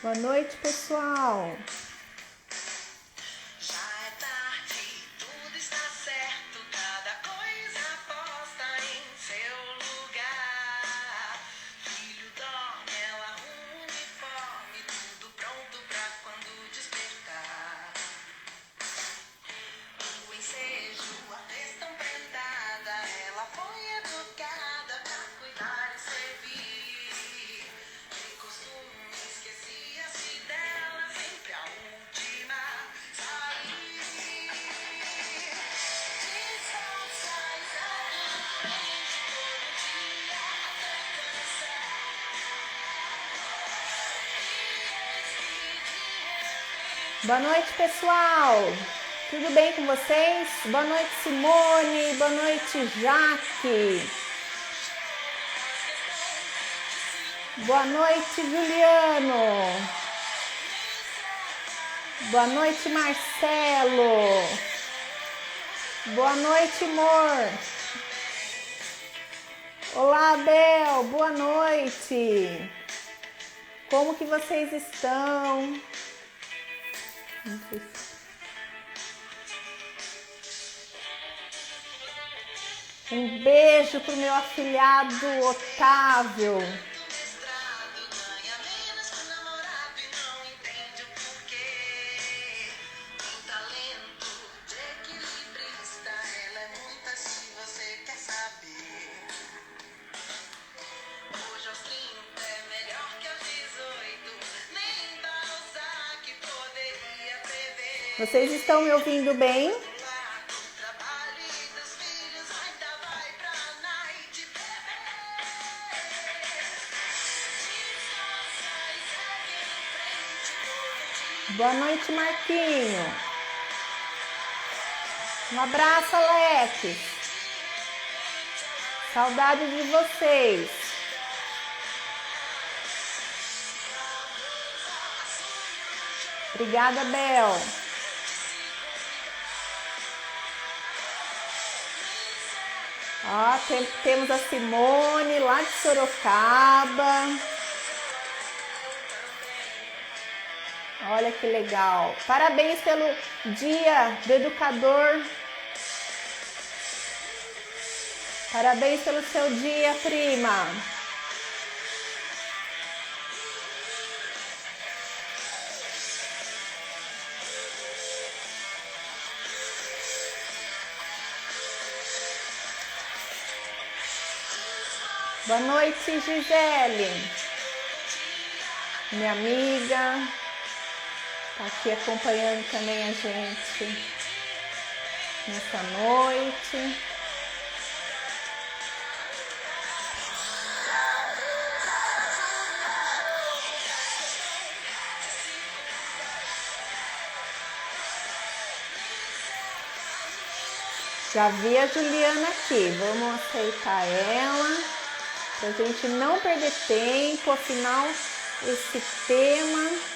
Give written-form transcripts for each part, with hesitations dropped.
Boa noite, pessoal. Já é tarde, tudo está certo, cada coisa posta em seu lugar. Filho dorme, ela arruma o uniforme, tudo pronto pra quando despertar. O ensejo, a questão prendada, ela foi educada pra cuidar e servir. Tem costume, esquecia-se dela, sempre a última sair. Disfarça e segue em frente todo dia até cansar. Boa noite, pessoal. Tudo bem com vocês? Boa noite, Simone. Boa noite, Jaque. Boa noite, Juliano. Boa noite, Marcelo. Boa noite, amor. Olá, Abel. Boa noite. Como que vocês estão? Um beijo pro meu afilhado Otávio. Mestrado ganha menos que o namorado e não entende o porquê. Tem talento de equilibrista, ela é muita se você quer saber. Hoje aos 30 é melhor que aos 18, nem pra usar que poderia prever. Vocês estão me ouvindo bem? Larga o trabalho e dos filhos, ainda vai pra night beber. Disfarça e segue em frente todo dia. Boa noite, Marquinho. Um abraço, Alex. Saudade de vocês. Obrigada, Bel. Ó, temos a Simone lá de Sorocaba. Olha que legal. Parabéns pelo Dia do Educador. Parabéns pelo seu dia, prima. Boa noite, Gisele. Minha amiga. Tá aqui acompanhando também a gente nessa noite. Já vi a Juliana aqui, vamos aceitar ela, pra gente não perder tempo, afinal, esse tema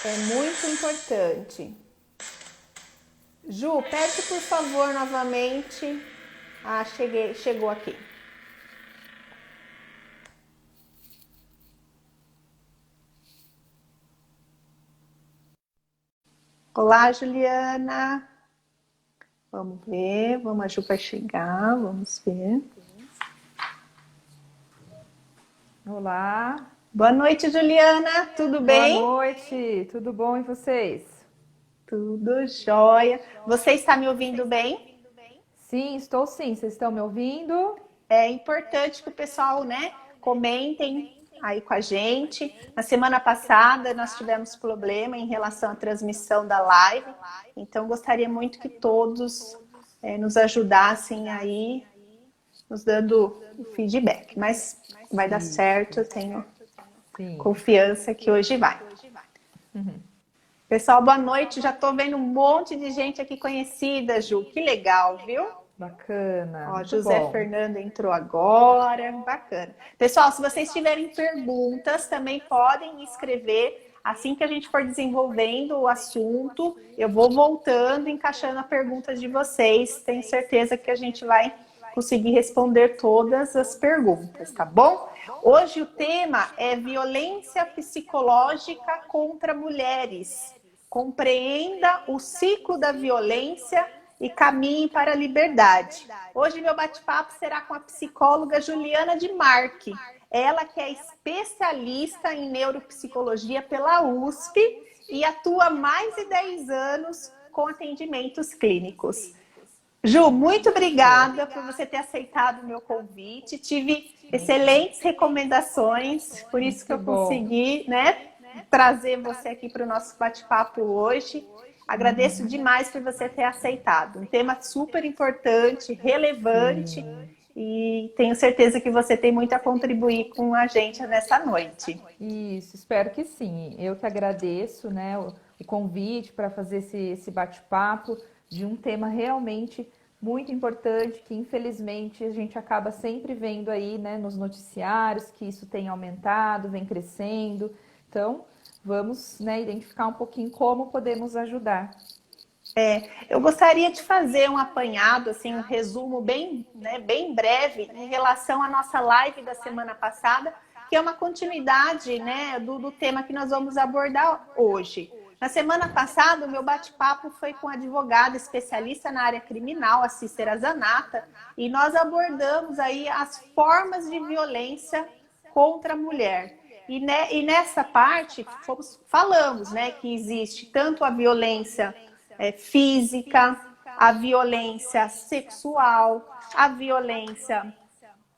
é muito importante. Ju, pede por favor novamente. Ah, chegou aqui. Olá, Juliana. Vamos ver, vamos, a Ju vai chegar, vamos ver. Olá. Boa noite, Juliana, tudo bem? Boa noite, tudo bom e vocês? Tudo jóia. Você está me ouvindo bem? Sim, estou sim. Vocês estão me ouvindo? É importante que o pessoal, né, comentem aí com a gente. Na semana passada nós tivemos problema em relação à transmissão da live, então gostaria muito que todos nos ajudassem aí, nos dando o feedback. Mas vai dar certo, eu tenho confiança que hoje vai. Pessoal, boa noite. Já estou vendo um monte de gente aqui conhecida, Ju. Que legal, viu? Bacana. Ó, muito José bom. Fernando entrou agora. Bacana. Pessoal, se vocês tiverem perguntas, também podem escrever. Assim que a gente for desenvolvendo o assunto, eu vou voltando, encaixando a pergunta de vocês. Tenho certeza que a gente vai conseguir responder todas as perguntas, tá bom? Hoje o tema é violência psicológica contra mulheres. Compreenda o ciclo da violência e caminhe para a liberdade. Hoje meu bate-papo será com a psicóloga Juliana de Marque. Ela que é especialista em neuropsicologia pela USP e atua há mais de 10 anos com atendimentos clínicos. Ju, muito obrigada por você ter aceitado o meu convite. Tive excelentes recomendações, por isso que eu consegui, né, trazer você aqui para o nosso bate-papo hoje. Agradeço demais por você ter aceitado. Um tema super importante, relevante, e tenho certeza que você tem muito a contribuir com a gente nessa noite. Isso, espero que sim. Eu que agradeço, né, o convite para fazer esse bate-papo de um tema realmente muito importante, que infelizmente a gente acaba sempre vendo aí, né, nos noticiários que isso tem aumentado, vem crescendo. Então, vamos, né, identificar um pouquinho como podemos ajudar. Eu gostaria de fazer um apanhado, assim, um resumo bem, né, bem breve em relação à nossa live da semana passada, que é uma continuidade, né, do tema que nós vamos abordar hoje. Na semana passada, o meu bate-papo foi com a advogada especialista na área criminal, a Cícera Zanata, e nós abordamos aí as formas de violência contra a mulher. E nessa parte, falamos, né, que existe tanto a violência física, a violência sexual, a violência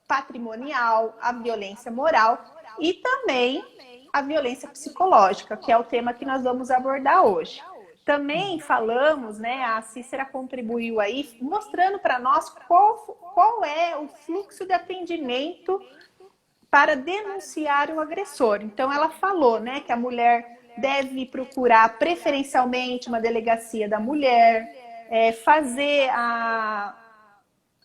patrimonial, a violência moral e também a violência psicológica, que é o tema que nós vamos abordar hoje. Também falamos, né, a Cícera contribuiu aí, mostrando para nós qual é o fluxo de atendimento para denunciar o agressor. Então, ela falou, né, que a mulher deve procurar preferencialmente uma delegacia da mulher, fazer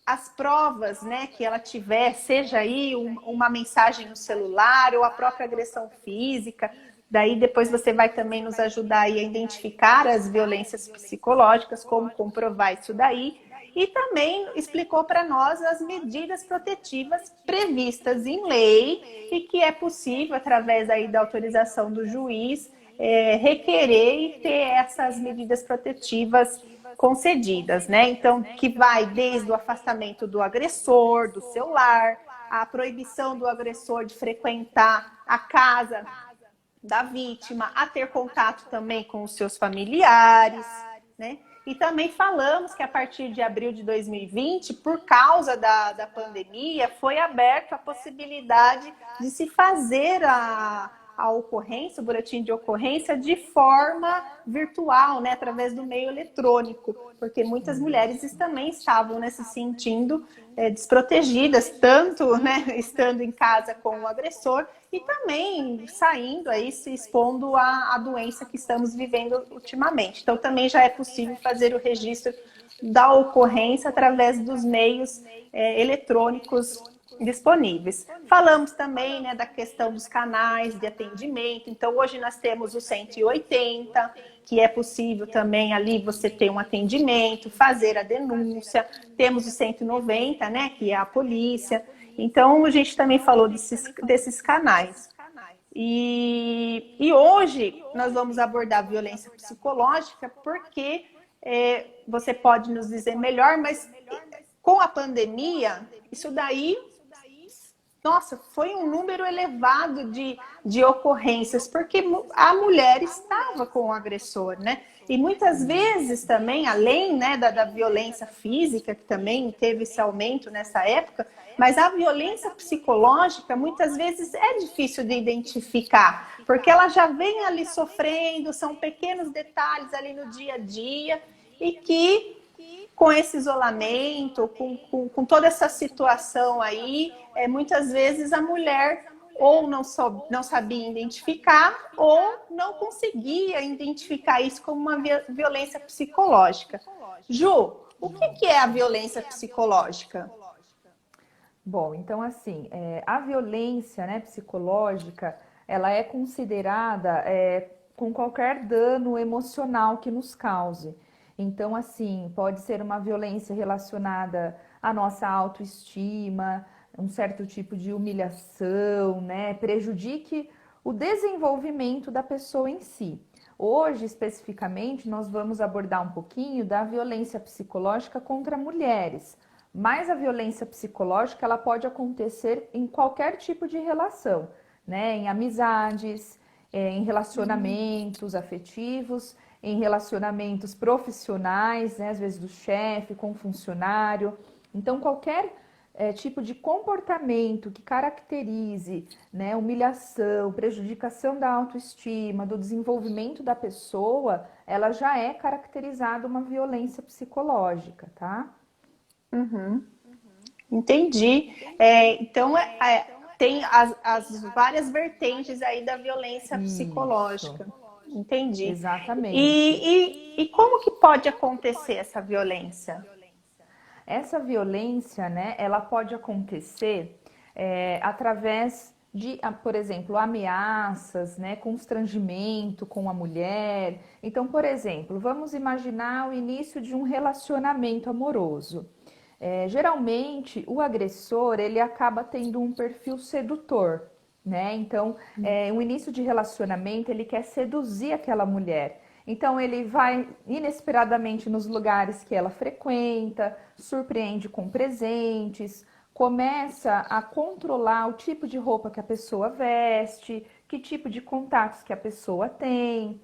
as provas, né, que ela tiver, seja aí uma mensagem no celular ou a própria agressão física. Daí depois você vai também nos ajudar aí a identificar as violências psicológicas, como comprovar isso daí. E também explicou para nós as medidas protetivas previstas em lei e que é possível, através aí da autorização do juiz, requerer e ter essas medidas protetivas concedidas, né? Então, que vai desde o afastamento do agressor, do seu lar, a proibição do agressor de frequentar a casa da vítima, a ter contato também com os seus familiares, né? E também falamos que a partir de abril de 2020, por causa da pandemia, foi aberta a possibilidade de se fazer a ocorrência, o boletim de ocorrência, de forma virtual, né, através do meio eletrônico, porque muitas mulheres também estavam, né, se sentindo desprotegidas, tanto, né, estando em casa com o agressor e também saindo aí, se expondo à doença que estamos vivendo ultimamente. Então, também já é possível fazer o registro da ocorrência através dos meios eletrônicos disponíveis. Falamos também, né, da questão dos canais de atendimento. Então, hoje nós temos o 180, que é possível também ali você ter um atendimento, fazer a denúncia. Temos o 190, né, que é a polícia. Então, a gente também falou desses canais. E hoje nós vamos abordar a violência psicológica, porque você pode nos dizer melhor, mas com a pandemia, isso daí, nossa, foi um número elevado de ocorrências, porque a mulher estava com o agressor, né? E muitas vezes também, além, né, da violência física, que também teve esse aumento nessa época, mas a violência psicológica, muitas vezes, é difícil de identificar, porque ela já vem ali sofrendo, são pequenos detalhes ali no dia a dia, e que com esse isolamento, com toda essa situação aí, muitas vezes a mulher ou não sabia identificar ou não conseguia identificar isso como uma violência psicológica. Ju, o que é a violência psicológica? Bom, então assim, a violência, né, psicológica, ela é considerada com qualquer dano emocional que nos cause. Então, assim, pode ser uma violência relacionada a nossa autoestima, um certo tipo de humilhação, né? Prejudique o desenvolvimento da pessoa em si. Hoje, especificamente, nós vamos abordar um pouquinho da violência psicológica contra mulheres. Mas a violência psicológica, ela pode acontecer em qualquer tipo de relação, né? Em amizades, em relacionamentos afetivos, em relacionamentos profissionais, né? Às vezes do chefe com o funcionário. Então, qualquer tipo de comportamento que caracterize, né, humilhação, prejudicação da autoestima, do desenvolvimento da pessoa, ela já é caracterizada uma violência psicológica, tá? Uhum. Entendi. Então, tem as várias vertentes aí da violência Isso, psicológica. Entendi. exatamente. E como que pode acontecer essa violência? Essa violência, né, ela pode acontecer através de, por exemplo, ameaças, né, constrangimento com a mulher. Então, por exemplo, vamos imaginar o início de um relacionamento amoroso. Geralmente, o agressor, ele acaba tendo um perfil sedutor, né? Então, o início de relacionamento, ele quer seduzir aquela mulher. Então ele vai inesperadamente nos lugares que ela frequenta, surpreende com presentes, começa a controlar o tipo de roupa que a pessoa veste, que tipo de contatos que a pessoa tem.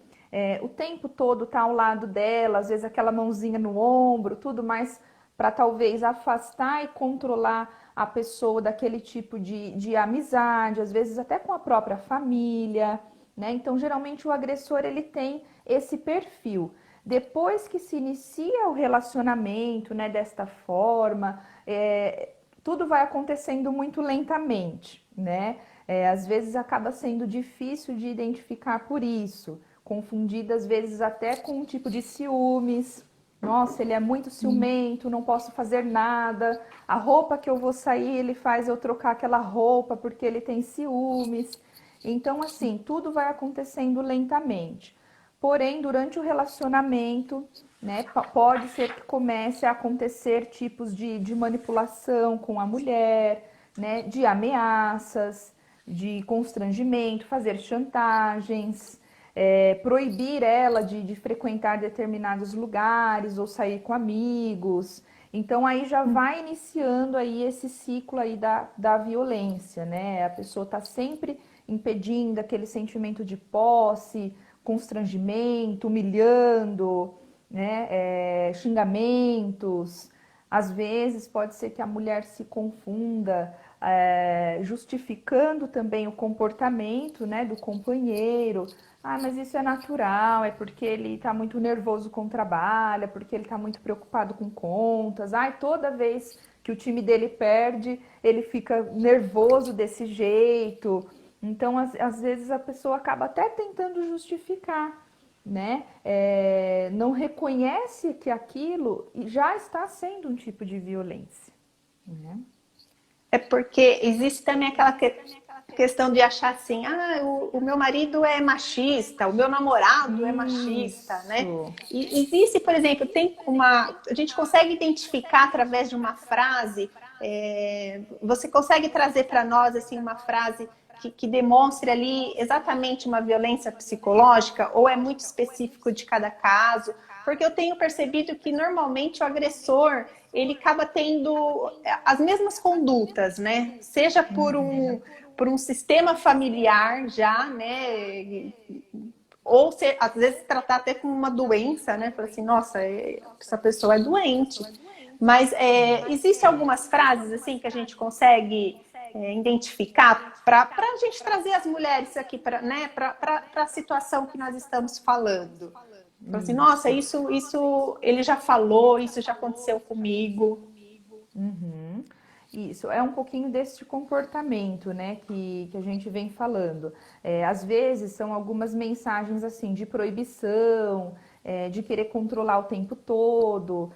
O tempo todo tá ao lado dela, às vezes aquela mãozinha no ombro, tudo mais para talvez afastar e controlar a pessoa daquele tipo de amizade, às vezes até com a própria família, né? Então, geralmente o agressor ele tem esse perfil. Depois que se inicia o relacionamento, né, desta forma, tudo vai acontecendo muito lentamente, né? Às vezes acaba sendo difícil de identificar por isso, confundida às vezes até com um tipo de ciúmes. Nossa, ele é muito ciumento, não posso fazer nada. A roupa que eu vou sair, ele faz eu trocar aquela roupa porque ele tem ciúmes. Então, assim, tudo vai acontecendo lentamente. Porém, durante o relacionamento, né, pode ser que comece a acontecer tipos de manipulação com a mulher, né, de ameaças, de constrangimento, fazer chantagens, proibir ela de frequentar determinados lugares ou sair com amigos. Então aí já vai iniciando aí esse ciclo aí da violência, né? A pessoa está sempre impedindo aquele sentimento de posse, constrangimento, humilhando, né? Xingamentos. Às vezes pode ser que a mulher se confunda, justificando também o comportamento, né, do companheiro. Ah, mas isso é natural, é porque ele está muito nervoso com o trabalho, é porque ele está muito preocupado com contas. Ai, toda vez que o time dele perde, ele fica nervoso desse jeito. Então, às vezes a pessoa acaba até tentando justificar, né? Não reconhece que aquilo já está sendo um tipo de violência, né? É porque existe também aquela questão de achar assim, o meu marido é machista, o meu namorado é machista, né? Isso. E existe, por exemplo, a gente consegue identificar através de uma frase, você consegue trazer para nós assim uma frase que demonstre ali exatamente uma violência psicológica ou é muito específico de cada caso? Porque eu tenho percebido que normalmente o agressor ele acaba tendo as mesmas condutas, né? Seja por um sistema familiar já, né? Ou às vezes tratar até como uma doença, né? Falar assim, nossa, essa pessoa é doente. Mas existem algumas frases assim que a gente consegue identificar para a gente trazer as mulheres aqui para, né, para a situação que nós estamos falando. Fala assim, nossa, Isso. isso ele já falou, isso já aconteceu comigo. Uhum. Isso, é um pouquinho desse comportamento, né, que a gente vem falando. Às vezes são algumas mensagens assim de proibição, de querer controlar o tempo todo.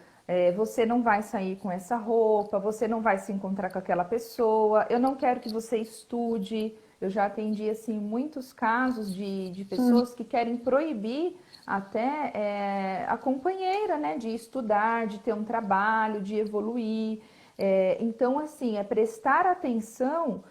Você não vai sair com essa roupa, você não vai se encontrar com aquela pessoa, eu não quero que você estude. Eu já atendi assim muitos casos de pessoas que querem proibir até a companheira, né, de estudar, de ter um trabalho, de evoluir. Então, assim, é prestar atenção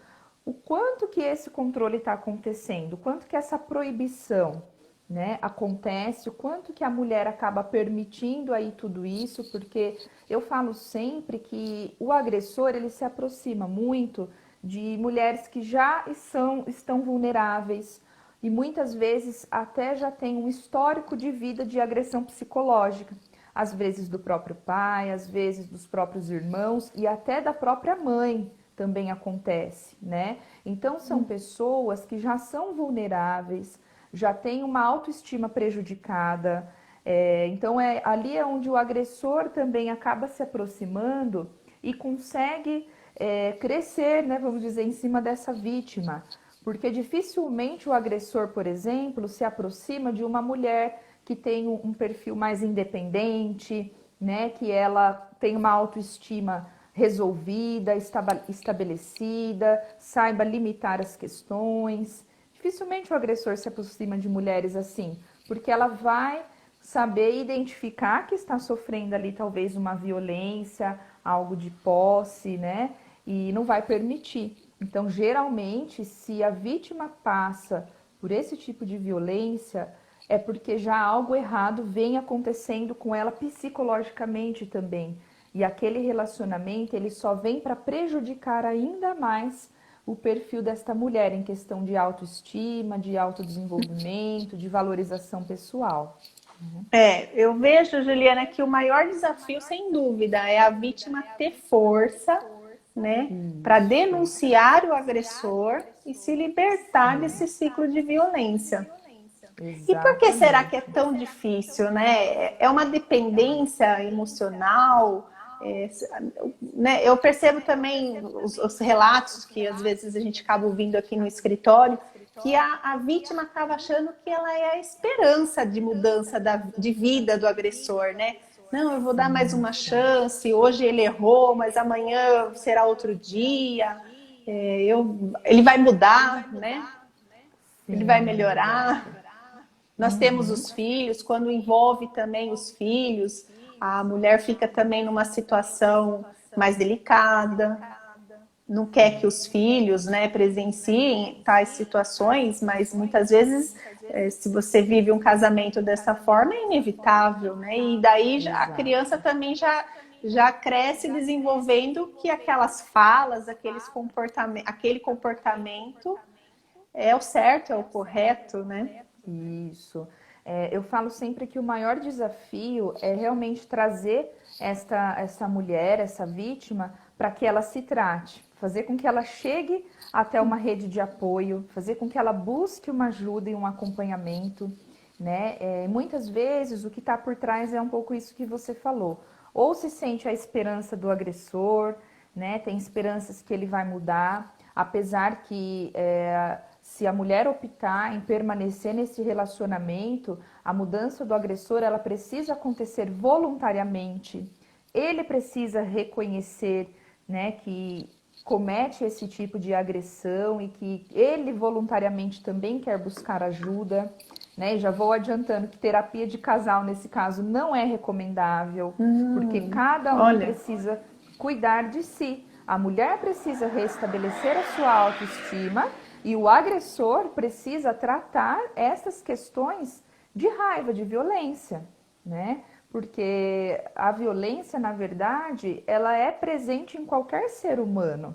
o quanto que esse controle está acontecendo, o quanto que essa proibição, né, acontece, o quanto que a mulher acaba permitindo aí tudo isso, porque eu falo sempre que o agressor, ele se aproxima muito de mulheres que já estão vulneráveis e muitas vezes até já tem um histórico de vida de agressão psicológica, às vezes do próprio pai, às vezes dos próprios irmãos e até da própria mãe também acontece, né? Então são pessoas que já são vulneráveis, já têm uma autoestima prejudicada. Então ali é onde o agressor também acaba se aproximando e consegue crescer, né, vamos dizer, em cima dessa vítima. Porque dificilmente o agressor, por exemplo, se aproxima de uma mulher que tem um perfil mais independente, né, que ela tem uma autoestima resolvida, estabelecida, saiba limitar as questões. Dificilmente o agressor se aproxima de mulheres assim, porque ela vai saber identificar que está sofrendo ali talvez uma violência, algo de posse, né? E não vai permitir. Então, geralmente, se a vítima passa por esse tipo de violência, é porque já algo errado vem acontecendo com ela psicologicamente também. E aquele relacionamento, ele só vem para prejudicar ainda mais o perfil desta mulher em questão de autoestima, de autodesenvolvimento, de valorização pessoal. Eu vejo, Juliana, que o maior desafio, sem dúvida, é a vítima ter força, né, para denunciar o agressor e se libertar desse ciclo de violência. E por que será que é tão difícil, né? É uma dependência emocional, né? Eu percebo também os relatos que às vezes a gente acaba ouvindo aqui no escritório, que a vítima acaba achando que ela é a esperança de mudança de vida do agressor, né? Não, eu vou dar mais uma chance, hoje ele errou, mas amanhã será outro dia, ele vai mudar, né? Ele vai melhorar. Nós temos os filhos, quando envolve também os filhos, a mulher fica também numa situação mais delicada, não quer que os filhos, né, presenciem tais situações, mas muitas vezes, se você vive um casamento dessa forma, é inevitável, né? E daí a criança também já cresce desenvolvendo que aquelas falas, aquele comportamento é o certo, é o correto, né? Isso. Eu falo sempre que o maior desafio é realmente trazer essa mulher, essa vítima, para que ela se trate, fazer com que ela chegue até uma rede de apoio, fazer com que ela busque uma ajuda e um acompanhamento, né? Muitas vezes o que está por trás é um pouco isso que você falou. Ou se sente a esperança do agressor, né? Tem esperanças que ele vai mudar, apesar que se a mulher optar em permanecer nesse relacionamento, a mudança do agressor ela precisa acontecer voluntariamente. Ele precisa reconhecer, né, que comete esse tipo de agressão e que ele voluntariamente também quer buscar ajuda, né? E já vou adiantando que terapia de casal nesse caso não é recomendável, porque cada um precisa cuidar de si. A mulher precisa restabelecer a sua autoestima e o agressor precisa tratar essas questões de raiva, de violência, né? Porque a violência, na verdade, ela é presente em qualquer ser humano.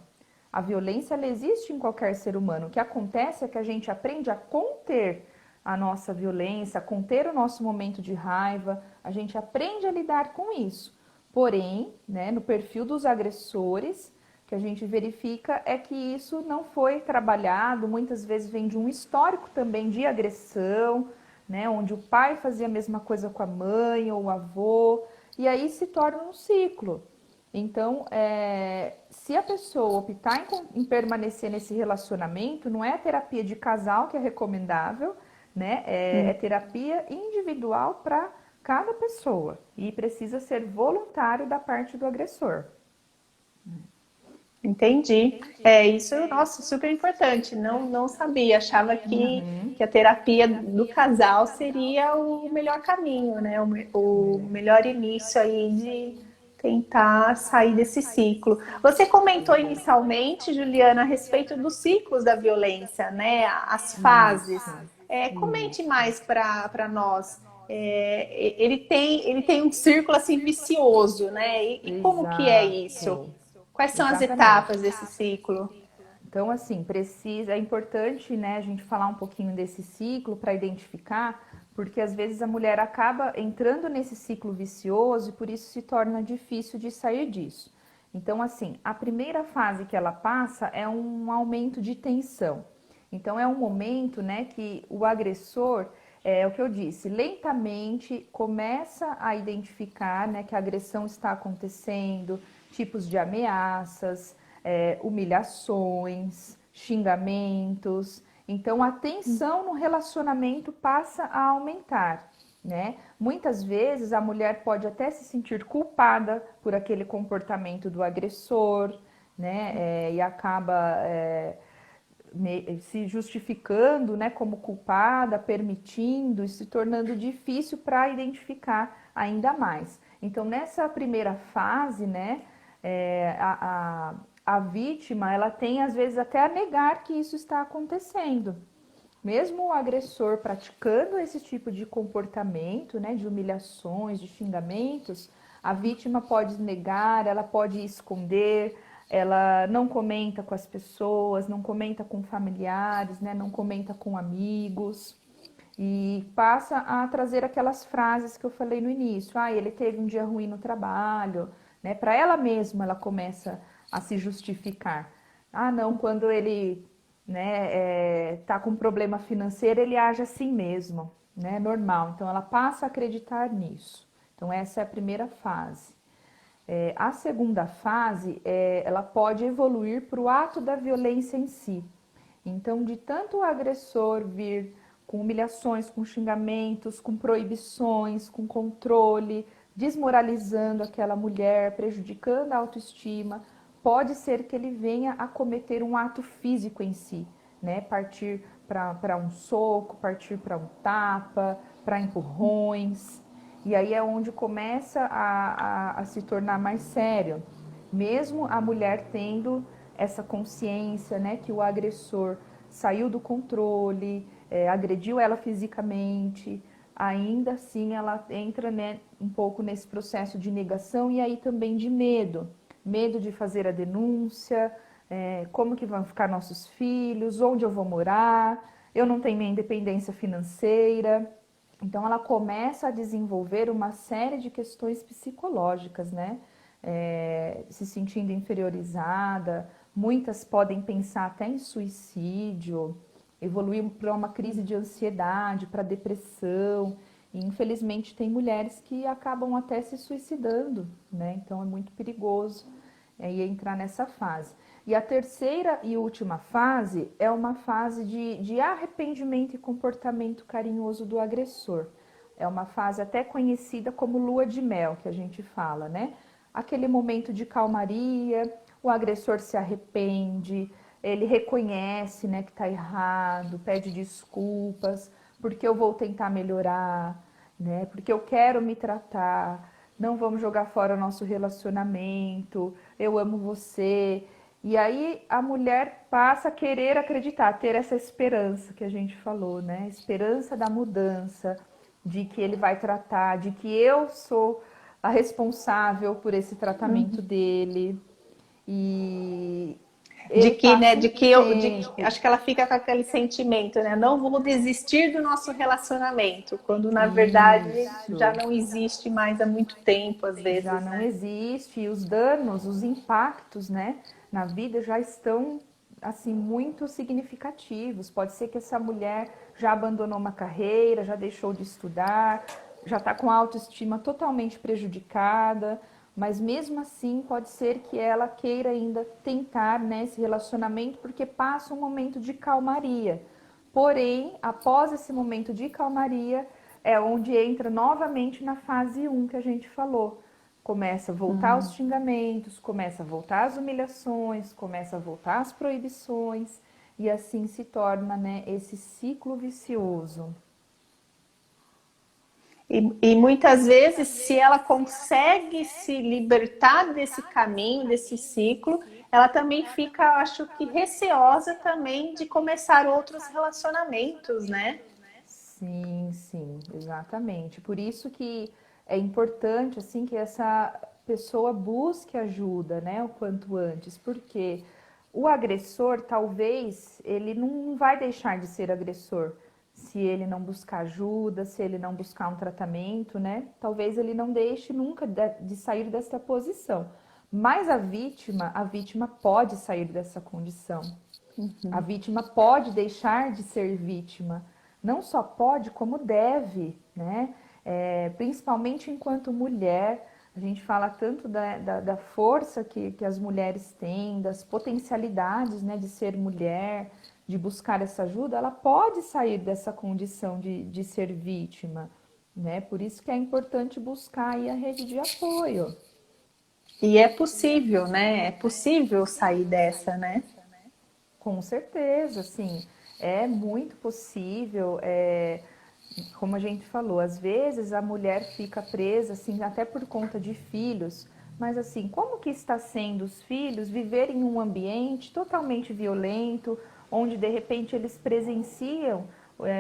A violência, ela existe em qualquer ser humano. O que acontece é que a gente aprende a conter a nossa violência, a conter o nosso momento de raiva, a gente aprende a lidar com isso. Porém, né, no perfil dos agressores, que a gente verifica é que isso não foi trabalhado, muitas vezes vem de um histórico também de agressão, né, onde o pai fazia a mesma coisa com a mãe ou o avô, e aí se torna um ciclo. Então, se a pessoa optar em permanecer nesse relacionamento, não é a terapia de casal que é recomendável, né, é terapia individual para cada pessoa e precisa ser voluntário da parte do agressor. Entendi. Isso, nossa, super importante. Não sabia, achava que a terapia do casal seria o melhor caminho, né? O melhor início aí de tentar sair desse ciclo. Você comentou inicialmente, Juliana, a respeito dos ciclos da violência, né? As fases. Comente mais para nós. Ele tem um círculo assim vicioso, né? E como que é isso? Exato, Quais são as etapas exatamente. desse ciclo? Então, assim, é importante, né, a gente falar um pouquinho desse ciclo para identificar, porque às vezes a mulher acaba entrando nesse ciclo vicioso e por isso se torna difícil de sair disso. Então, assim, a primeira fase que ela passa é um aumento de tensão. Então, é um momento, né, que o agressor, é o que eu disse, lentamente começa a identificar, né, que a agressão está acontecendo, tipos de ameaças, humilhações, xingamentos. Então, a tensão no relacionamento passa a aumentar, né? Muitas vezes a mulher pode até se sentir culpada por aquele comportamento do agressor, né? E acaba se justificando, né, como culpada, permitindo e se tornando difícil para identificar ainda mais. Então, nessa primeira fase, né, a vítima, ela tem às vezes até a negar que isso está acontecendo. Mesmo o agressor praticando esse tipo de comportamento, né, de humilhações, de xingamentos, a vítima pode negar, ela pode esconder, ela não comenta com as pessoas, não comenta com familiares, né, não comenta com amigos e passa a trazer aquelas frases que eu falei no início. Ah, ele teve um dia ruim no trabalho, né? Para ela mesma, ela começa a se justificar. Ah, não, quando ele, né, tá com problema financeiro, ele age assim mesmo, né? Normal. Então, ela passa a acreditar nisso. Então, essa é a primeira fase. A segunda fase, ela pode evoluir para o ato da violência em si. Então, de tanto o agressor vir com humilhações, com xingamentos, com proibições, com controle, desmoralizando aquela mulher, prejudicando a autoestima, pode ser que ele venha a cometer um ato físico em si, né? Partir para um soco, partir para um tapa, para empurrões. E aí é onde começa a se tornar mais sério. Mesmo a mulher tendo essa consciência, né, que o agressor saiu do controle, agrediu ela fisicamente, ainda assim ela entra, né, um pouco nesse processo de negação e aí também de medo. Medo de fazer a denúncia, como que vão ficar nossos filhos, onde eu vou morar, eu não tenho minha independência financeira. Então ela começa a desenvolver uma série de questões psicológicas, né? Se sentindo inferiorizada, muitas podem pensar até em suicídio, evoluir para uma crise de ansiedade, para depressão. E infelizmente tem mulheres que acabam até se suicidando, né? Então é muito perigoso entrar nessa fase. E a terceira e última fase é uma fase de arrependimento e comportamento carinhoso do agressor. É uma fase até conhecida como lua de mel, que a gente fala, né? Aquele momento de calmaria, o agressor se arrepende, ele reconhece, né, que está errado, pede desculpas, porque eu vou tentar melhorar, né? Porque eu quero me tratar, não vamos jogar fora nosso relacionamento, eu amo você. E aí a mulher passa a querer acreditar, ter essa esperança que a gente falou, né? Esperança da mudança, de que ele vai tratar, de que eu sou a responsável por esse tratamento dele. E De ele que, né, passa de um que tempo. acho que ela fica com aquele sentimento, né? Não vou desistir do nosso relacionamento, quando na verdade já Isso. não existe mais há muito tempo, às Já vezes, não né? existe e os danos, os impactos, né, na vida já estão assim muito significativos. Pode ser que essa mulher já abandonou uma carreira, já deixou de estudar, já está com a autoestima totalmente prejudicada, mas mesmo assim pode ser que ela queira ainda tentar, né, esse relacionamento porque passa um momento de calmaria. Porém, após esse momento de calmaria, é onde entra novamente na fase 1 que a gente falou. Começa a voltar os xingamentos, começa a voltar as humilhações, começa a voltar as proibições, e assim se torna, né, esse ciclo vicioso. E muitas vezes, se ela consegue se libertar desse caminho, desse ciclo, ela também fica, acho que, receosa também de começar outros relacionamentos, né? Sim, sim, exatamente. Por isso que é importante assim que essa pessoa busque ajuda, né, o quanto antes, porque o agressor talvez ele não vai deixar de ser agressor se ele não buscar ajuda, se ele não buscar um tratamento, né? Talvez ele não deixe nunca de sair dessa posição. Mas a vítima pode sair dessa condição. A vítima pode deixar de ser vítima. Não só pode, como deve, né? Principalmente enquanto mulher, a gente fala tanto da força que as mulheres têm, das potencialidades, né, de ser mulher, de buscar essa ajuda, ela pode sair dessa condição de ser vítima, né? Por isso que é importante buscar aí a rede de apoio. E é possível, né? É possível sair dessa, né? Com certeza, sim, é muito possível. Como a gente falou, às vezes a mulher fica presa, assim, até por conta de filhos. Mas assim, como que está sendo os filhos viverem em um ambiente totalmente violento, onde de repente eles presenciam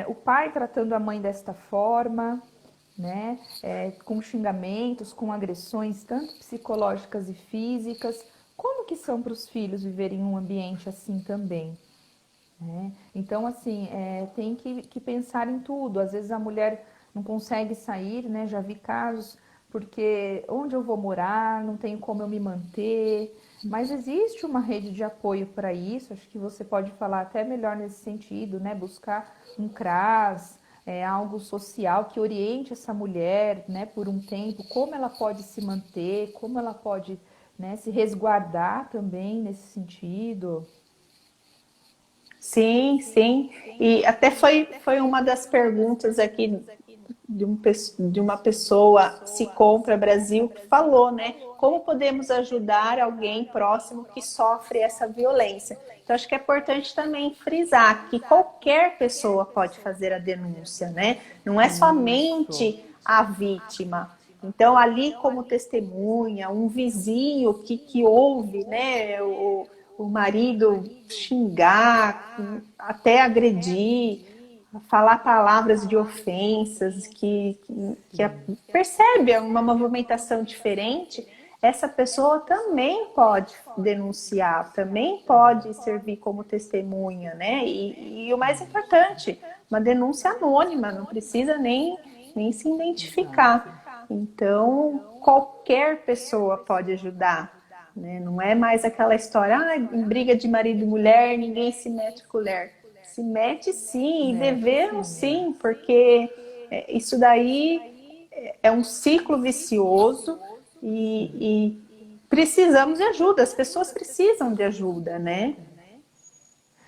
o pai tratando a mãe desta forma, né? Com xingamentos, com agressões, tanto psicológicas e físicas. Como que são para os filhos viverem em um ambiente assim também? Né? Então, assim, tem que pensar em tudo. Às vezes a mulher não consegue sair, né? Já vi casos porque onde eu vou morar, não tenho como eu me manter. Mas existe uma rede de apoio para isso. Acho que você pode falar até melhor nesse sentido, né? Buscar um CRAS, algo social que oriente essa mulher, né? Por um tempo, como ela pode se manter, como ela pode, né? Se resguardar também nesse sentido. Sim, sim. E até foi uma das perguntas aqui de uma pessoa, Se Compra Brasil, que falou, né? Como podemos ajudar alguém próximo que sofre essa violência? Então, acho que é importante também frisar que qualquer pessoa pode fazer a denúncia, né? Não é Isso. somente a vítima. Então, ali como testemunha, um vizinho que ouve, né, o marido xingar, até agredir, falar palavras de ofensas, percebe uma movimentação diferente, essa pessoa também pode denunciar, também pode servir como testemunha, né? E o mais importante, uma denúncia anônima, não precisa nem se Exato. identificar. Então, qualquer pessoa pode ajudar, né? Não é mais aquela história, em briga de marido e mulher, ninguém se mete colher. Se mete sim, e Mete devemos sim. sim, porque isso daí é um ciclo vicioso e precisamos de ajuda, as pessoas precisam de ajuda, né?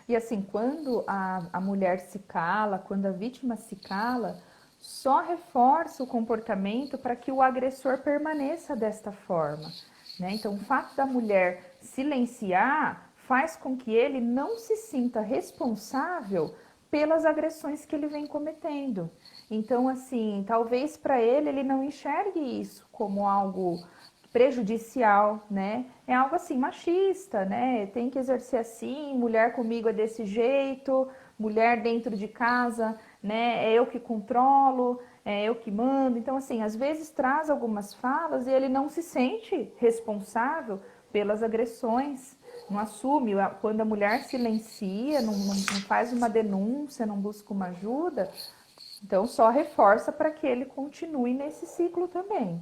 E assim, quando a mulher se cala, quando a vítima se cala, só reforça o comportamento para que o agressor permaneça desta forma, né? Então, o fato da mulher silenciar faz com que ele não se sinta responsável pelas agressões que ele vem cometendo. Então, assim, talvez para ele não enxergue isso como algo prejudicial, né? É algo assim machista, né? Tem que exercer assim, mulher comigo é desse jeito, mulher dentro de casa, né? É eu que controlo, é eu que mando. Então assim, às vezes traz algumas falas e ele não se sente responsável pelas agressões, não assume. Quando a mulher silencia, não faz uma denúncia, não busca uma ajuda, então só reforça para que ele continue nesse ciclo também.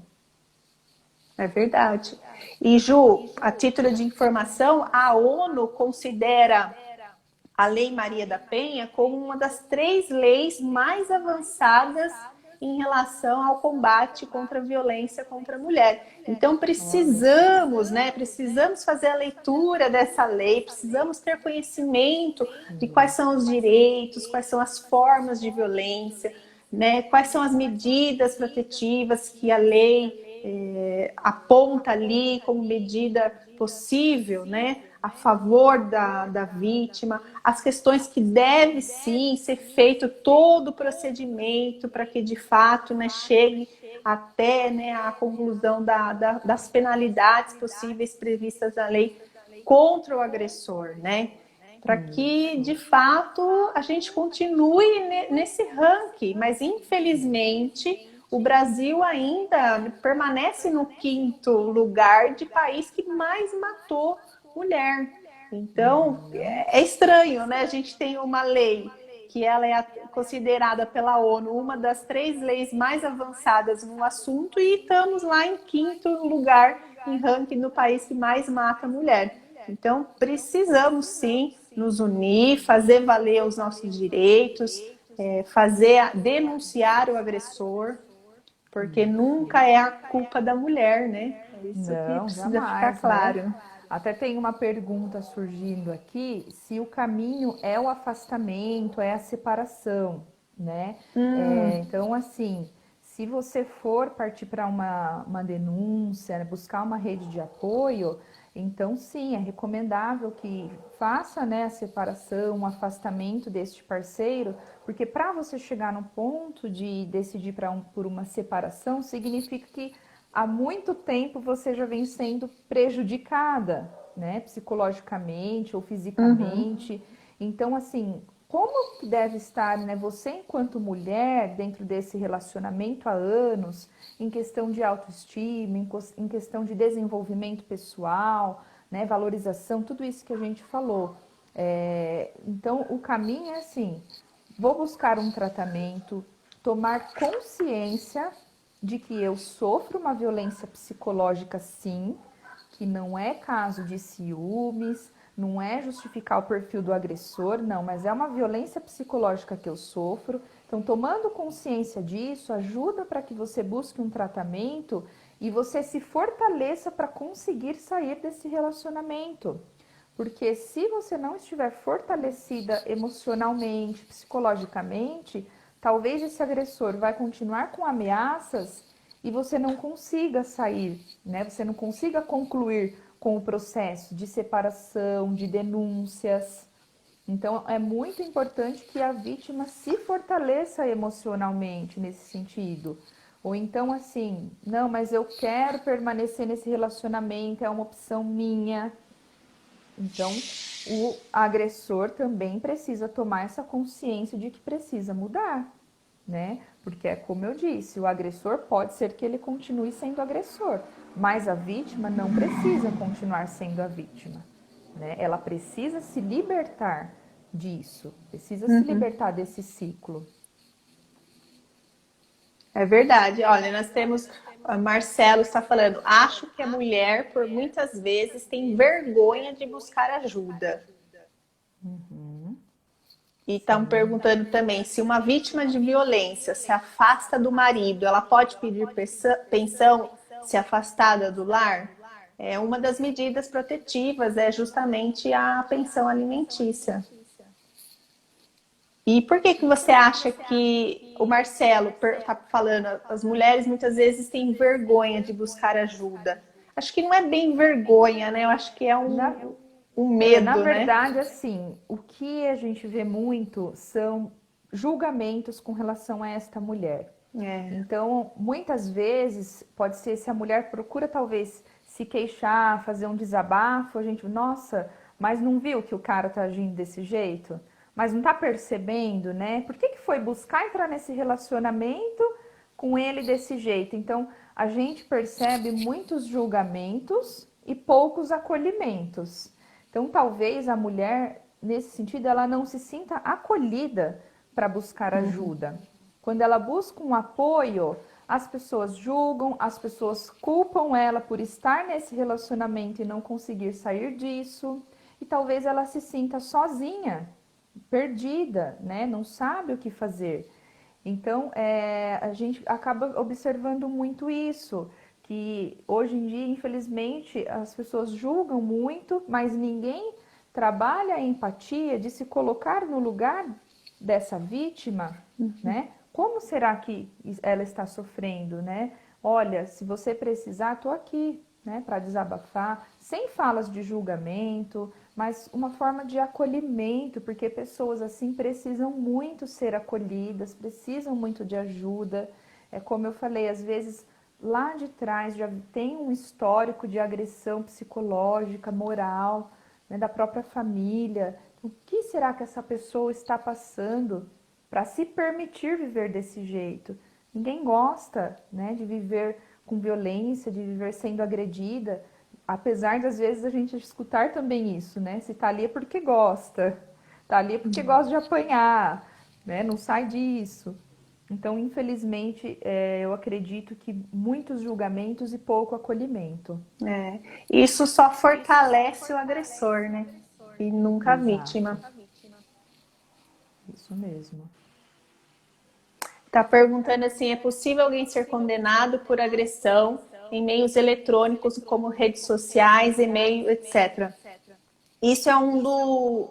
É verdade. E Ju, a título de informação, a ONU considera a Lei Maria da Penha como uma das 3 leis mais avançadas em relação ao combate contra a violência contra a mulher. Então Olha só. precisamos, né? Precisamos fazer a leitura dessa lei, precisamos ter conhecimento de quais são os direitos, quais são as formas de violência, né? Quais são as medidas protetivas que a lei aponta ali como medida possível, né? a favor da vítima, as questões que deve sim ser feito todo o procedimento para que de fato, né, chegue até, né, a conclusão das penalidades possíveis previstas na lei contra o agressor, né? Para que, de fato, a gente continue nesse ranking. Mas, infelizmente, o Brasil ainda permanece no 5º lugar de país que mais matou mulher. Então, é estranho, né? A gente tem uma lei que ela é considerada pela ONU uma das 3 leis mais avançadas no assunto e estamos lá em 5º lugar em ranking do país que mais mata mulher. Então, precisamos sim nos unir, fazer valer os nossos direitos, denunciar o agressor, porque nunca é a culpa da mulher, né? É isso que Não, precisa ficar jamais, né? claro. Até tem uma pergunta surgindo aqui, se o caminho é o afastamento, é a separação, né? Então, assim, se você for partir para uma denúncia, né, buscar uma rede de apoio, então sim, é recomendável que faça, né, a separação, o afastamento deste parceiro, porque para você chegar no ponto de decidir por uma separação, significa que há muito tempo você já vem sendo prejudicada, né, psicologicamente ou fisicamente. Então, assim, como que deve estar, né, você enquanto mulher dentro desse relacionamento há anos, em questão de autoestima, em questão de desenvolvimento pessoal, né, valorização, tudo isso que a gente falou. Então, o caminho é assim: vou buscar um tratamento, tomar consciência de que eu sofro uma violência psicológica, sim, que não é caso de ciúmes, não é justificar o perfil do agressor, não, mas é uma violência psicológica que eu sofro. Então, tomando consciência disso, ajuda para que você busque um tratamento e você se fortaleça para conseguir sair desse relacionamento. Porque se você não estiver fortalecida emocionalmente, psicologicamente, talvez esse agressor vai continuar com ameaças e você não consiga sair, né? Você não consiga concluir com o processo de separação, de denúncias. Então, é muito importante que a vítima se fortaleça emocionalmente nesse sentido. Ou então, assim, não, mas eu quero permanecer nesse relacionamento, é uma opção minha. Então, o agressor também precisa tomar essa consciência de que precisa mudar, né? Porque é como eu disse, o agressor pode ser que ele continue sendo agressor, mas a vítima não precisa continuar sendo a vítima, né? Ela precisa se libertar disso, precisa se libertar desse ciclo. É verdade. Olha, nós temos. Marcelo está falando. Acho que a mulher, por muitas vezes, tem vergonha de buscar ajuda. E estão Sim. perguntando também se uma vítima de violência se afasta do marido, ela pode pedir pensão se afastada do lar? É uma das medidas protetivas é justamente a pensão alimentícia. E por que você acha que o Marcelo está falando, as mulheres muitas vezes têm vergonha de buscar ajuda? Acho que não é bem vergonha, né? Eu acho que é Na, um na medo, né? verdade, assim, o que a gente vê muito são julgamentos com relação a esta mulher. É. Então, muitas vezes, pode ser se a mulher procura talvez se queixar, fazer um desabafo, a gente, nossa, mas não viu que o cara tá agindo desse jeito? Mas não tá percebendo, né? Por que que foi buscar entrar nesse relacionamento com ele desse jeito? Então, a gente percebe muitos julgamentos e poucos acolhimentos. Então, talvez a mulher, nesse sentido, ela não se sinta acolhida para buscar ajuda. Quando ela busca um apoio, as pessoas julgam, as pessoas culpam ela por estar nesse relacionamento e não conseguir sair disso. E talvez ela se sinta sozinha, perdida, né? Não sabe o que fazer. Então, a gente acaba observando muito isso, que hoje em dia, infelizmente, as pessoas julgam muito, mas ninguém trabalha a empatia de se colocar no lugar dessa vítima, né? Como será que ela está sofrendo, né? Olha, se você precisar, estou aqui, né, para desabafar, sem falas de julgamento, mas uma forma de acolhimento, porque pessoas assim precisam muito ser acolhidas, precisam muito de ajuda. É como eu falei, às vezes lá de trás já tem um histórico de agressão psicológica, moral, né, da própria família. O que será que essa pessoa está passando para se permitir viver desse jeito? Ninguém gosta, né, de viver com violência, de viver sendo agredida, apesar das vezes a gente escutar também isso, né? Se tá ali é porque gosta, tá ali é porque gosta de apanhar, né? Não sai disso. Então, infelizmente, eu acredito que muitos julgamentos e pouco acolhimento. É. Isso só fortalece o agressor, né? E nunca a Exato, vítima. isso mesmo. Está perguntando assim: é possível alguém ser condenado por agressão em meios eletrônicos como redes sociais, e-mail, etc. Isso é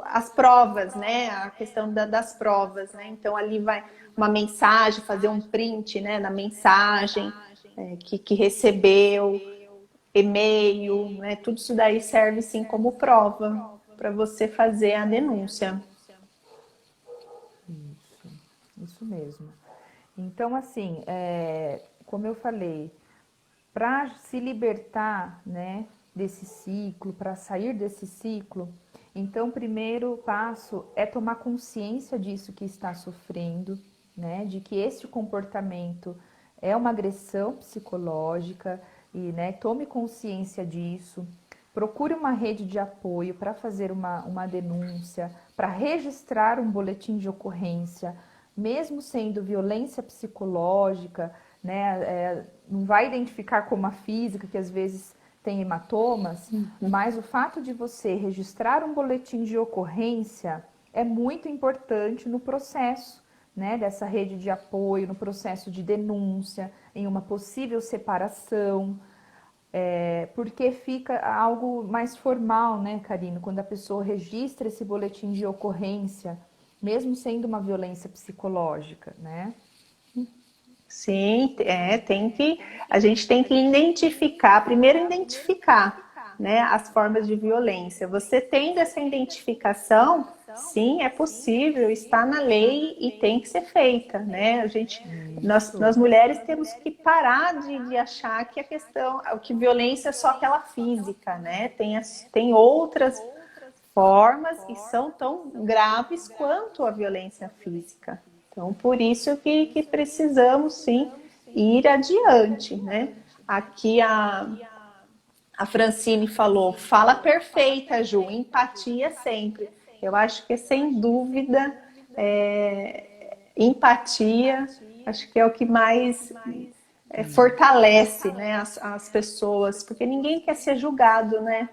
as provas, né? A questão das provas, né? Então ali vai uma mensagem, fazer um print, né, na mensagem que recebeu, e-mail, né? Tudo isso daí serve sim como prova para você fazer a denúncia. Isso mesmo. Então, assim, como eu falei, para se libertar, né, desse ciclo, para sair desse ciclo, então o primeiro passo é tomar consciência disso que está sofrendo, né, de que esse comportamento é uma agressão psicológica e, né, tome consciência disso. Procure uma rede de apoio para fazer uma denúncia, para registrar um boletim de ocorrência, mesmo sendo violência psicológica, né? Não vai identificar como a física, que às vezes tem hematomas, mas o fato de você registrar um boletim de ocorrência é muito importante no processo, né, dessa rede de apoio, no processo de denúncia, em uma possível separação. Porque fica algo mais formal, né, Karina? Quando a pessoa registra esse boletim de ocorrência, mesmo sendo uma violência psicológica, né? Sim, a gente tem que identificar, primeiro identificar, né, as formas de violência. Você tendo essa identificação, sim, é possível, está na lei e tem que ser feita, né? Nós mulheres temos que parar de achar que que violência é só aquela física, né? Tem outras formas e são tão graves quanto a violência física. Então, por isso que precisamos, sim, ir adiante, né? Aqui a Francine falou, fala perfeita, Ju, empatia sempre. Eu acho que, sem dúvida, empatia, acho que é o que mais fortalece, né, as pessoas, porque ninguém quer ser julgado, né?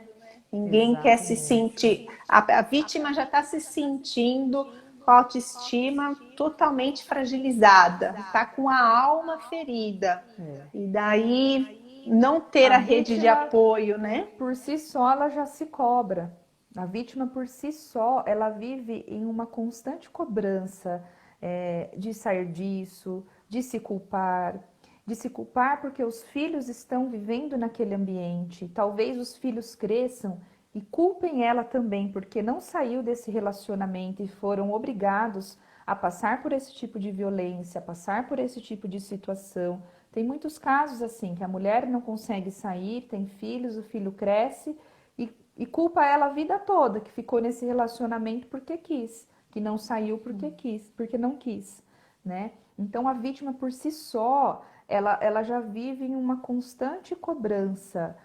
Ninguém quer se Exatamente. sentir. A vítima já está se sentindo com a autoestima totalmente fragilizada, está com a alma ferida. E daí não ter A a rede de vítima, apoio, né? por si só, ela já se cobra. A vítima, por si só, ela vive em uma constante cobrança, de sair disso, de se culpar porque os filhos estão vivendo naquele ambiente. Talvez os filhos cresçam e culpem ela também, porque não saiu desse relacionamento e foram obrigados a passar por esse tipo de violência, a passar por esse tipo de situação. Tem muitos casos assim, que a mulher não consegue sair, tem filhos, o filho cresce e culpa ela a vida toda, que ficou nesse relacionamento porque quis, que não saiu porque quis, porque não quis, né? Então a vítima por si só, ela já vive em uma constante cobrança,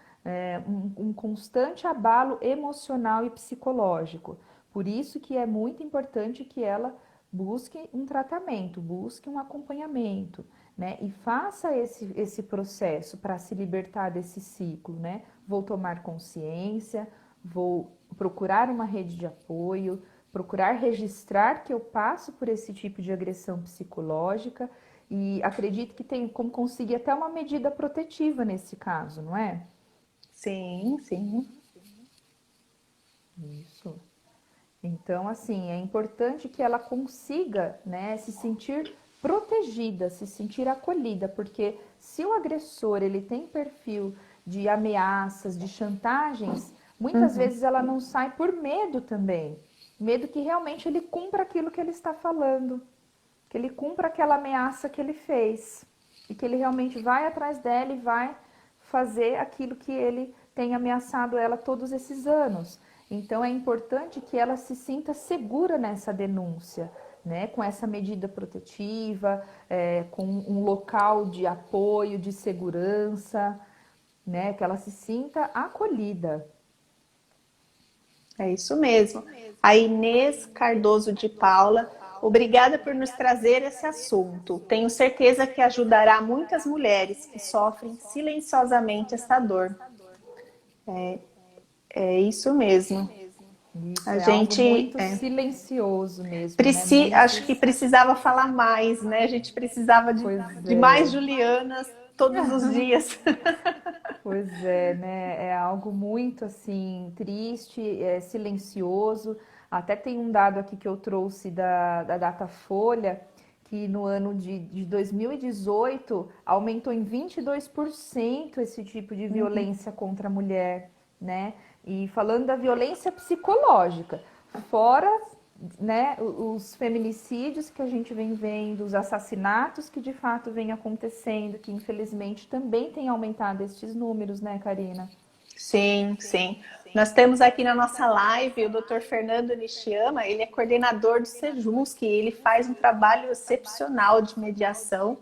um constante abalo emocional e psicológico. Por isso que é muito importante que ela busque um tratamento, busque um acompanhamento, né? E faça esse processo para se libertar desse ciclo, né? Vou tomar consciência, vou procurar uma rede de apoio, procurar registrar que eu passo por esse tipo de agressão psicológica e acredito que tem como conseguir até uma medida protetiva nesse caso, não é? Sim, sim. Isso. Então, assim, é importante que ela consiga, né, se sentir protegida, se sentir acolhida, porque se o agressor ele tem perfil de ameaças, de chantagens, muitas vezes ela não sai por medo também. Medo que realmente ele cumpra aquilo que ele está falando, que ele cumpra aquela ameaça que ele fez e que ele realmente vai atrás dela e vai fazer aquilo que ele tem ameaçado ela todos esses anos. Então é importante que ela se sinta segura nessa denúncia, né? Com essa medida protetiva, com um local de apoio, de segurança, né? Que ela se sinta acolhida. É isso mesmo. A Inês Cardoso de Paula, obrigada por nos trazer esse assunto. Tenho certeza que ajudará muitas mulheres que sofrem silenciosamente essa dor. É isso mesmo. Isso A é algo gente muito silencioso mesmo, né? acho Muitos, que precisava falar mais, né? A gente precisava pois de mais é. Julianas todos os dias. Pois é, né? É algo muito assim triste, silencioso. Até tem um dado aqui que eu trouxe da Datafolha, que no ano de 2018 aumentou em 22% esse tipo de violência contra a mulher, né? E falando da violência psicológica, fora, né, os feminicídios que a gente vem vendo, os assassinatos que de fato vem acontecendo, que infelizmente também tem aumentado estes números, né, Karina? Sim, sim. Nós temos aqui na nossa live o Dr. Fernando Nishiyama, ele é coordenador do Sejusc, ele faz um trabalho excepcional de mediação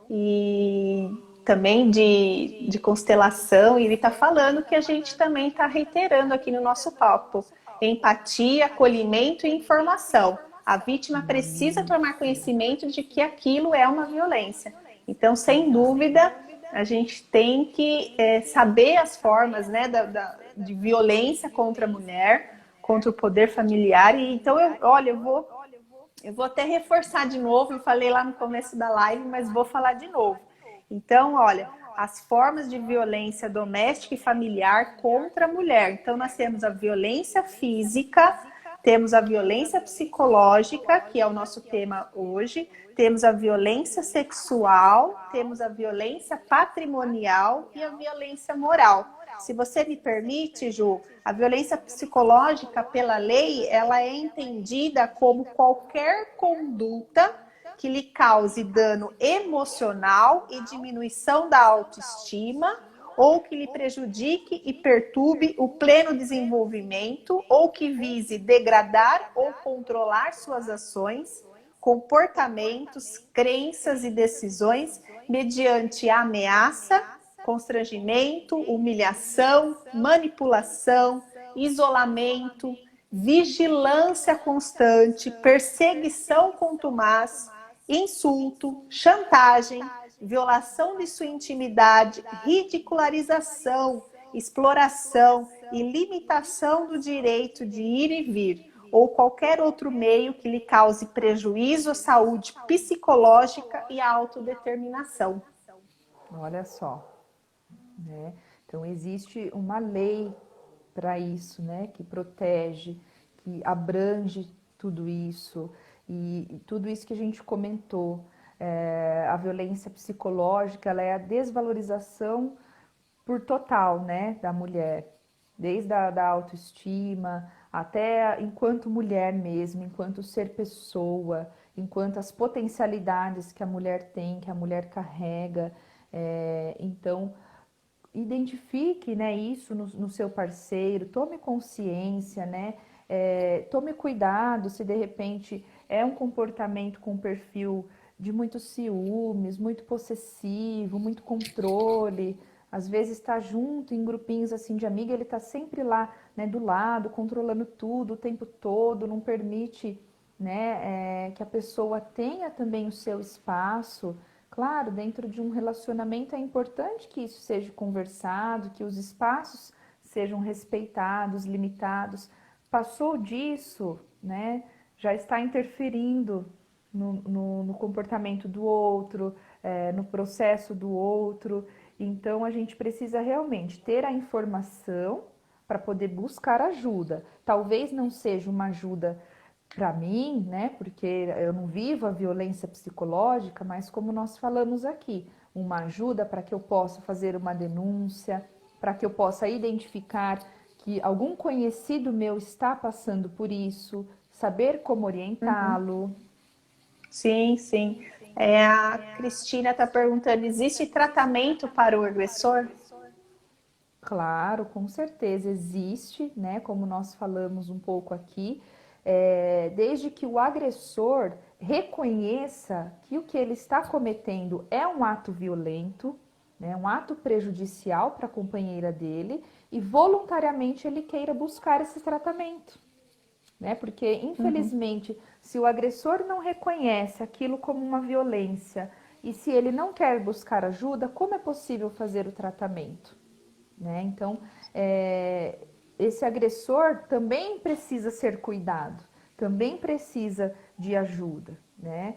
e também de constelação, e ele está falando que a gente também está reiterando aqui no nosso papo: empatia, acolhimento e informação. A vítima precisa tomar Isso. conhecimento de que aquilo é uma violência. Então, sem dúvida, a gente tem que saber as formas, né, de violência contra a mulher, contra o poder familiar. E então, eu vou até reforçar de novo, eu falei lá no começo da live, mas vou falar de novo. Então, olha, as formas de violência doméstica e familiar contra a mulher. Então, nós temos a violência física, temos a violência psicológica, que é o nosso tema hoje, temos a violência sexual, temos a violência patrimonial e a violência moral. Se você me permite, Ju, a violência psicológica, pela lei, ela é entendida como qualquer conduta que lhe cause dano emocional e diminuição da autoestima, ou que lhe prejudique e perturbe o pleno desenvolvimento, ou que vise degradar ou controlar suas ações, comportamentos, crenças e decisões mediante ameaça, constrangimento, humilhação, manipulação, isolamento, vigilância constante, perseguição contumaz, insulto, chantagem, violação de sua intimidade, ridicularização, exploração e limitação do direito de ir e vir, ou qualquer outro meio que lhe cause prejuízo à saúde psicológica e à autodeterminação. Olha só, né? Então existe uma lei para isso, né? Que protege, que abrange tudo isso e tudo isso que a gente comentou. A violência psicológica, ela é a desvalorização por total, né, da mulher, desde da autoestima até enquanto mulher mesmo, enquanto ser pessoa, enquanto as potencialidades que a mulher tem, que a mulher carrega. Então, identifique, né, isso no seu parceiro, tome consciência, né, tome cuidado se de repente é um comportamento com perfil de muito ciúmes, muito possessivo, muito controle. Às vezes está junto em grupinhos assim de amiga, ele está sempre lá, né, do lado, controlando tudo o tempo todo, não permite, né, que a pessoa tenha também o seu espaço. Claro, dentro de um relacionamento é importante que isso seja conversado, que os espaços sejam respeitados, limitados. Passou disso, né, já está interferindo no comportamento do outro, no processo do outro. Então, a gente precisa realmente ter a informação para poder buscar ajuda. Talvez não seja uma ajuda para mim, né? Porque eu não vivo a violência psicológica, mas como nós falamos aqui, uma ajuda para que eu possa fazer uma denúncia, para que eu possa identificar que algum conhecido meu está passando por isso, saber como orientá-lo. Sim, sim. É, a Cristina está perguntando: existe tratamento para o agressor? Claro, com certeza existe, né? Como nós falamos um pouco aqui, desde que o agressor reconheça que o que ele está cometendo é um ato violento, né? Um ato prejudicial para a companheira dele e voluntariamente ele queira buscar esse tratamento, né? Porque, infelizmente, se o agressor não reconhece aquilo como uma violência e se ele não quer buscar ajuda, como é possível fazer o tratamento? Né? Então, esse agressor também precisa ser cuidado, também precisa de ajuda, né?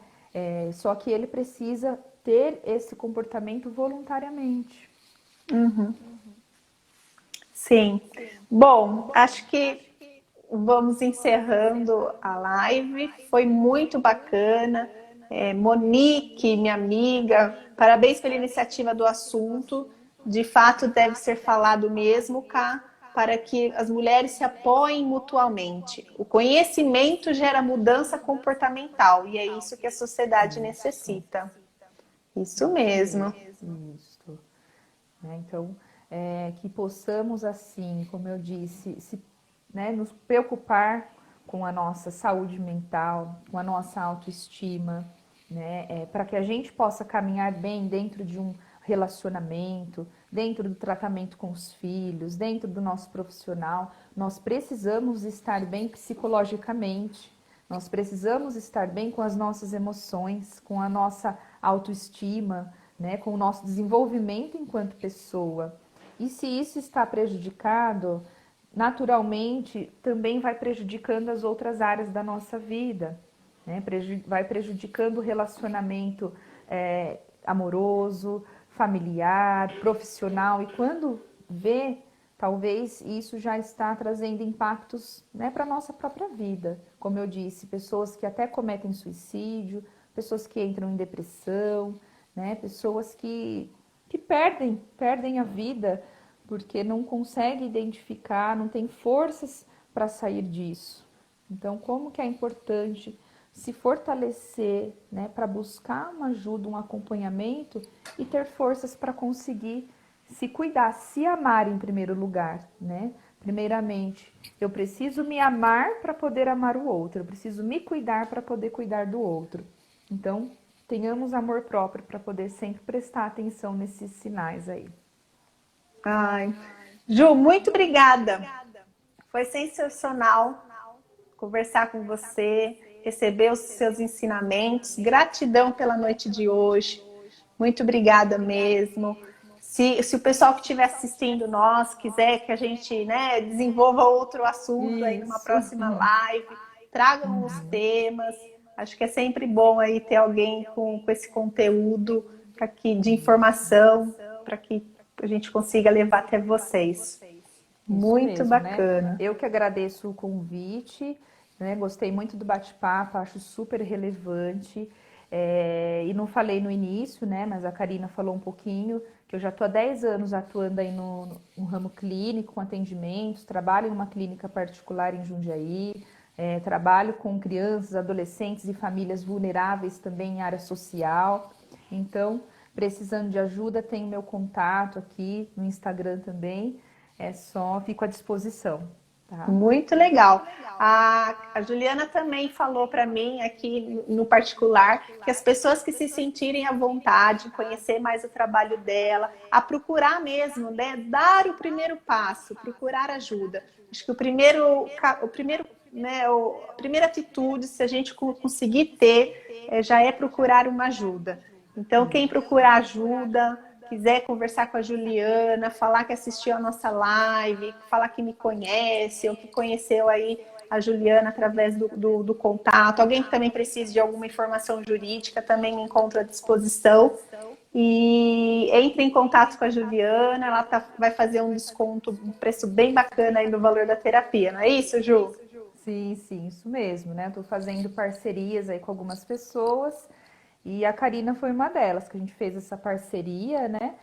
Só que ele precisa ter esse comportamento voluntariamente. Sim. Bom, acho que vamos encerrando a live. Foi muito bacana. Monique, minha amiga, parabéns pela iniciativa do assunto. De fato, deve ser falado mesmo, Cá, para que as mulheres se apoiem mutuamente. O conhecimento gera mudança comportamental e é isso que a sociedade Isso, necessita. Isso isso mesmo. mesmo, isso. Né? Então, que possamos assim, como eu disse, né, nos preocupar com a nossa saúde mental, com a nossa autoestima, né, para que a gente possa caminhar bem dentro de um relacionamento, dentro do tratamento com os filhos, dentro do nosso profissional, nós precisamos estar bem psicologicamente, nós precisamos estar bem com as nossas emoções, com a nossa autoestima, né, com o nosso desenvolvimento enquanto pessoa. E se isso está prejudicado, naturalmente também vai prejudicando as outras áreas da nossa vida, né? Vai prejudicando o relacionamento amoroso, familiar, profissional. E quando vê, talvez isso já está trazendo impactos, né, para a nossa própria vida. Como eu disse, pessoas que até cometem suicídio, pessoas que entram em depressão, né, pessoas que perdem a vida porque não conseguem identificar, não tem forças para sair disso. Então, como que é importante se fortalecer, né, para buscar uma ajuda, um acompanhamento e ter forças para conseguir se cuidar, se amar em primeiro lugar, né? Primeiramente, eu preciso me amar para poder amar o outro, eu preciso me cuidar para poder cuidar do outro. Então, tenhamos amor próprio para poder sempre prestar atenção nesses sinais aí. Ai. Ju, muito obrigada. Foi sensacional conversar com você, receber os seus ensinamentos. Gratidão pela noite de hoje. Muito obrigada mesmo. Se o pessoal que estiver assistindo nós quiser que a gente, né, desenvolva outro assunto aí numa Isso. próxima live, tragam os temas. Acho que é sempre bom aí ter alguém com esse conteúdo de informação para que a gente consiga levar até vocês. Isso Muito mesmo, né? bacana. Eu que agradeço o convite, né? Gostei muito do bate-papo, acho super relevante. E não falei no início, né? Mas a Karina falou um pouquinho, que eu já estou há 10 anos atuando aí no ramo clínico, com atendimentos, trabalho em uma clínica particular em Jundiaí, trabalho com crianças, adolescentes e famílias vulneráveis também em área social. Então, precisando de ajuda, tem o meu contato aqui no Instagram também. Fico à disposição, tá? Muito legal. A Juliana também falou para mim aqui no particular que as pessoas que se sentirem à vontade, conhecer mais o trabalho dela, a procurar mesmo, né, dar o primeiro passo, procurar ajuda. Acho que né, a primeira atitude, se a gente conseguir ter, já é procurar uma ajuda. Então, quem procurar ajuda, quiser conversar com a Juliana, falar que assistiu a nossa live, falar que me conhece, ou que conheceu aí a Juliana através do contato, alguém que também precise de alguma informação jurídica, também me encontro à disposição. E entre em contato com a Juliana, ela vai fazer um desconto, um preço bem bacana aí no valor da terapia, não é isso, Ju? Sim, sim, isso mesmo, né? Estou fazendo parcerias aí com algumas pessoas e a Karina foi uma delas, que a gente fez essa parceria, né?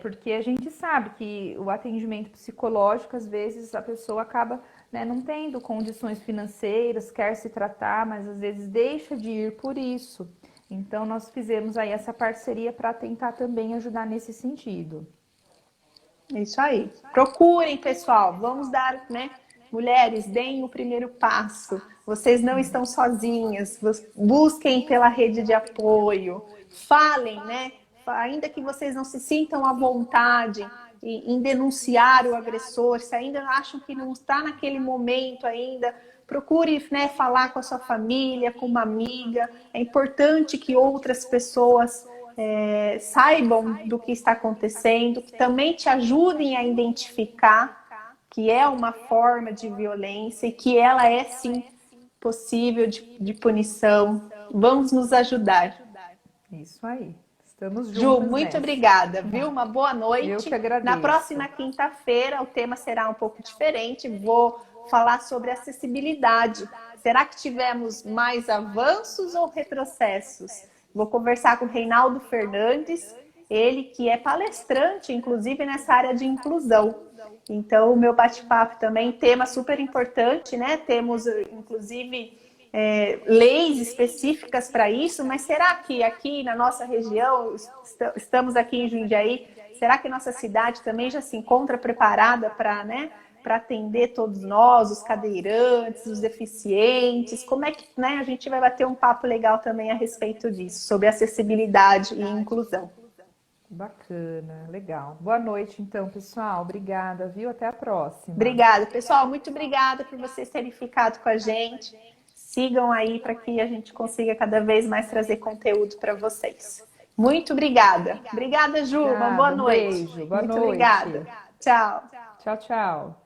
Porque a gente sabe que o atendimento psicológico, às vezes, a pessoa acaba, né, não tendo condições financeiras, quer se tratar, mas às vezes deixa de ir por isso. Então, nós fizemos aí essa parceria para tentar também ajudar nesse sentido. Isso aí. Procurem, pessoal. Vamos dar, né? Mulheres, deem o primeiro passo. Vocês não estão sozinhas. Busquem pela rede de apoio. Falem, né? Ainda que vocês não se sintam à vontade em denunciar o agressor, se ainda acham que não está naquele momento ainda, procure, né, falar com a sua família, com uma amiga. É importante que outras pessoas saibam do que está acontecendo, que também te ajudem a identificar que é uma forma de violência e que ela é sim possível de punição. Vamos nos ajudar. Isso aí. Estamos Ju, juntas muito nessa. obrigada, viu? Uma boa noite. Eu que agradeço. Na próxima quinta-feira o tema será um pouco diferente. Vou falar sobre acessibilidade. Será que tivemos mais avanços ou retrocessos? Vou conversar com o Reinaldo Fernandes, ele que é palestrante, inclusive nessa área de inclusão. Então, o meu bate-papo também, tema super importante, né? Temos, inclusive, leis específicas para isso, mas será que aqui na nossa região, estamos aqui em Jundiaí, será que nossa cidade também já se encontra preparada para, né, para atender todos nós, os cadeirantes, os deficientes? Como é que, né, a gente vai bater um papo legal também a respeito disso, sobre acessibilidade e inclusão. Bacana, legal. Boa noite, então, pessoal. Obrigada, viu? Até a próxima. Obrigada, pessoal. Muito obrigada por vocês terem ficado com a gente. Sigam aí para que a gente consiga cada vez mais trazer conteúdo para vocês. Muito obrigada. Obrigada, Ju. Uma boa noite. Beijo, boa Muito noite. obrigada. Tchau. Tchau, tchau.